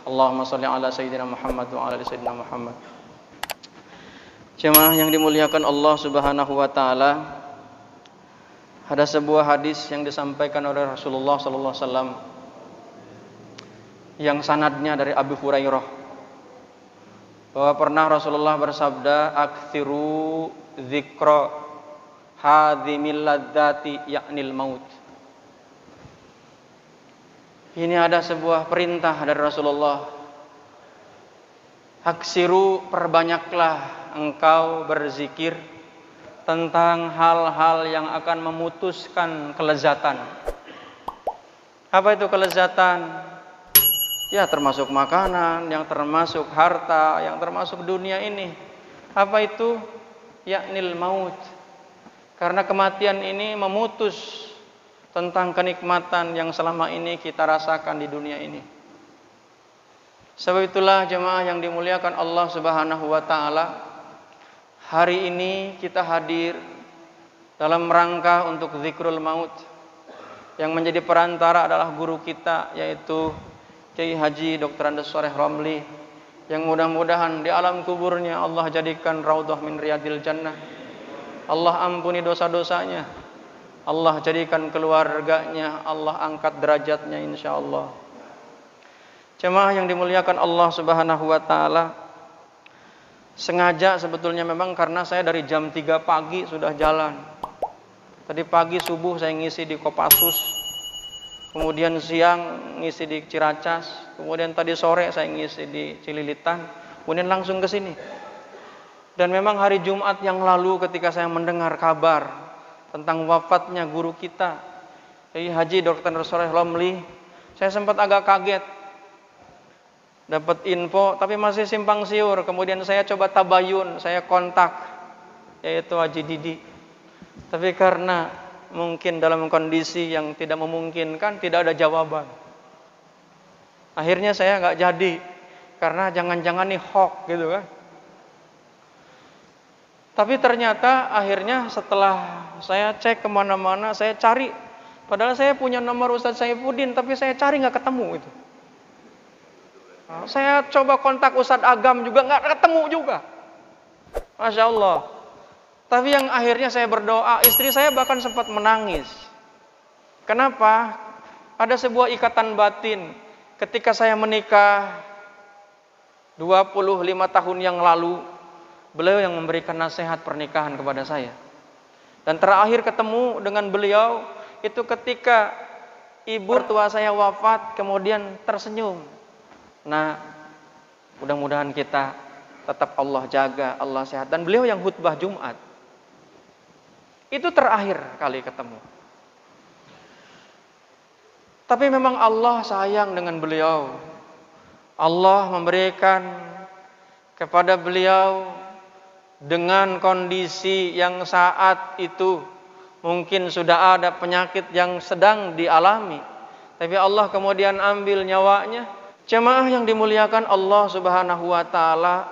Allahumma sholli ala sayyidina Muhammad wa ala ali sayyidina Muhammad. Jemaah yang dimuliakan Allah Subhanahu wa taala, ada sebuah hadis yang disampaikan oleh Rasulullah sallallahu alaihi wasallam yang sanadnya dari Abu Hurairah, bahwa pernah Rasulullah bersabda, aktsiru dzikra hadhimil ladzati ya'nil maut. Ini ada sebuah perintah dari Rasulullah, aksiru, perbanyaklah engkau berzikir tentang hal-hal yang akan memutuskan kelezatan. Apa itu kelezatan? Ya, termasuk makanan, yang termasuk harta, yang termasuk dunia ini. Apa itu? Ya'nil maut. Karena kematian ini memutus tentang kenikmatan yang selama ini kita rasakan di dunia ini. Sebab itulah jemaah yang dimuliakan Allah Subhanahu wa taala, hari ini kita hadir dalam rangka untuk zikrul maut. Yang menjadi perantara adalah guru kita, yaitu Kiai Haji Dr. Andes Shaleh Romli, yang mudah-mudahan di alam kuburnya Allah jadikan raudhah min riyadil jannah. Allah ampuni dosa-dosanya, Allah jadikan keluarganya, Allah angkat derajatnya insyaallah. Jemaah yang dimuliakan Allah Subhanahu wa taala, sengaja sebetulnya memang karena saya dari jam 3 pagi sudah jalan. Tadi pagi subuh saya ngisi di Kopassus, kemudian siang ngisi di Ciracas, kemudian tadi sore saya ngisi di Cililitan, kemudian langsung ke sini. Dan memang hari Jumat yang lalu ketika saya mendengar kabar tentang wafatnya guru kita, Kiai Haji Dr. Shaleh Romli, saya sempat agak kaget. Dapat info tapi masih simpang siur. Kemudian saya coba tabayun, saya kontak yaitu Haji Didi. Tapi karena mungkin dalam kondisi yang tidak memungkinkan, tidak ada jawaban. Akhirnya saya nggak jadi, karena jangan-jangan nih hoax gitu kan. Tapi ternyata akhirnya setelah saya cek kemana-mana, saya cari. Padahal saya punya nomor Ustadz Saifuddin, tapi saya cari nggak ketemu itu. Saya coba kontak Ustadz Agam juga nggak ketemu juga. Masya Allah. Tapi yang akhirnya saya berdoa, istri saya bahkan sempat menangis. Kenapa? Ada sebuah ikatan batin. Ketika saya menikah 25 tahun yang lalu, beliau yang memberikan nasihat pernikahan kepada saya. Dan terakhir ketemu dengan beliau itu ketika ibu tua saya wafat, kemudian tersenyum. Nah, mudah-mudahan kita tetap Allah jaga, Allah sehat. Dan beliau yang khutbah Jumat. Itu terakhir kali ketemu. Tapi memang Allah sayang dengan beliau. Allah memberikan kepada beliau dengan kondisi yang saat itu mungkin sudah ada penyakit yang sedang dialami, tapi Allah kemudian ambil nyawanya. Jemaah yang dimuliakan Allah Subhanahu wa taala,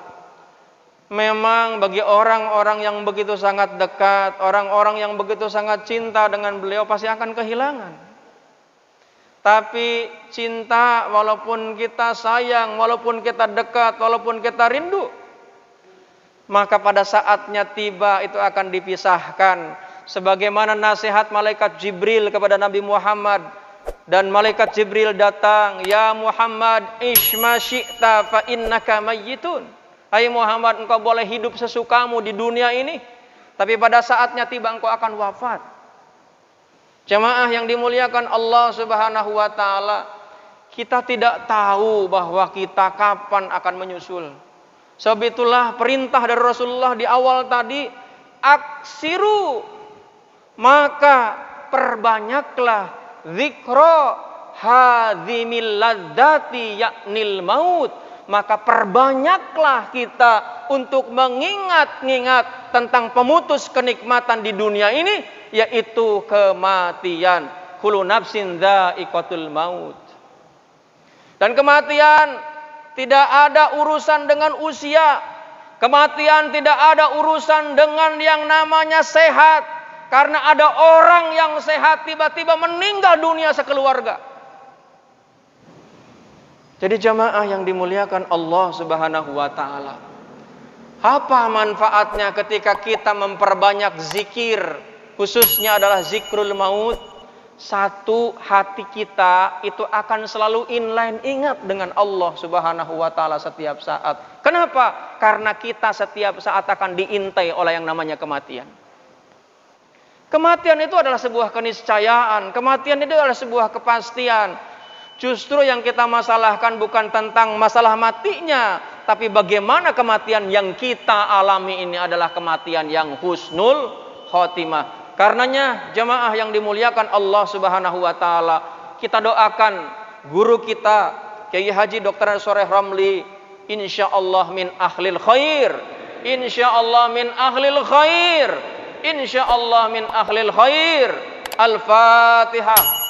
memang bagi orang-orang yang begitu sangat dekat, orang-orang yang begitu sangat cinta dengan beliau pasti akan kehilangan. Tapi cinta, walaupun kita sayang, walaupun kita dekat, walaupun kita rindu, maka pada saatnya tiba itu akan dipisahkan. Sebagaimana nasihat malaikat Jibril kepada Nabi Muhammad, dan malaikat Jibril datang, ya Muhammad, ishma syi'ta fa innaka mayyitun. Hai Muhammad, engkau boleh hidup sesukamu di dunia ini, tapi pada saatnya tiba engkau akan wafat. Jemaah yang dimuliakan Allah Subhanahu wa taala, kita tidak tahu bahwa kita kapan akan menyusul. Sebab itulah perintah dari Rasulullah di awal tadi, aksiru, maka perbanyaklah zikra hadzimil ladzati ya'nil maut, maka perbanyaklah kita untuk mengingat-ingat tentang pemutus kenikmatan di dunia ini, yaitu kematian. Kullu nafsin dha'iqatul maut. Dan kematian tidak ada urusan dengan usia. Kematian tidak ada urusan dengan yang namanya sehat. Karena ada orang yang sehat tiba-tiba meninggal dunia sekeluarga. Jadi jamaah yang dimuliakan Allah Subhanahu wa taala, apa manfaatnya ketika kita memperbanyak zikir, khususnya adalah zikrul maut? Satu, hati kita itu akan selalu inline, ingat dengan Allah Subhanahu wa taala setiap saat. Kenapa? Karena kita setiap saat akan diintai oleh yang namanya kematian. Kematian itu adalah sebuah keniscayaan, kematian itu adalah sebuah kepastian. Justru yang kita masalahkan bukan tentang masalah matinya, tapi bagaimana kematian yang kita alami ini adalah kematian yang husnul khotimah. Karenanya jamaah yang dimuliakan Allah Subhanahu wa taala, kita doakan guru kita Kiai Haji Dr. Soreh Ramli, insyaallah min ahlil khair, insyaallah min ahlil khair, insyaallah min ahlil khair. Al-Fatihah.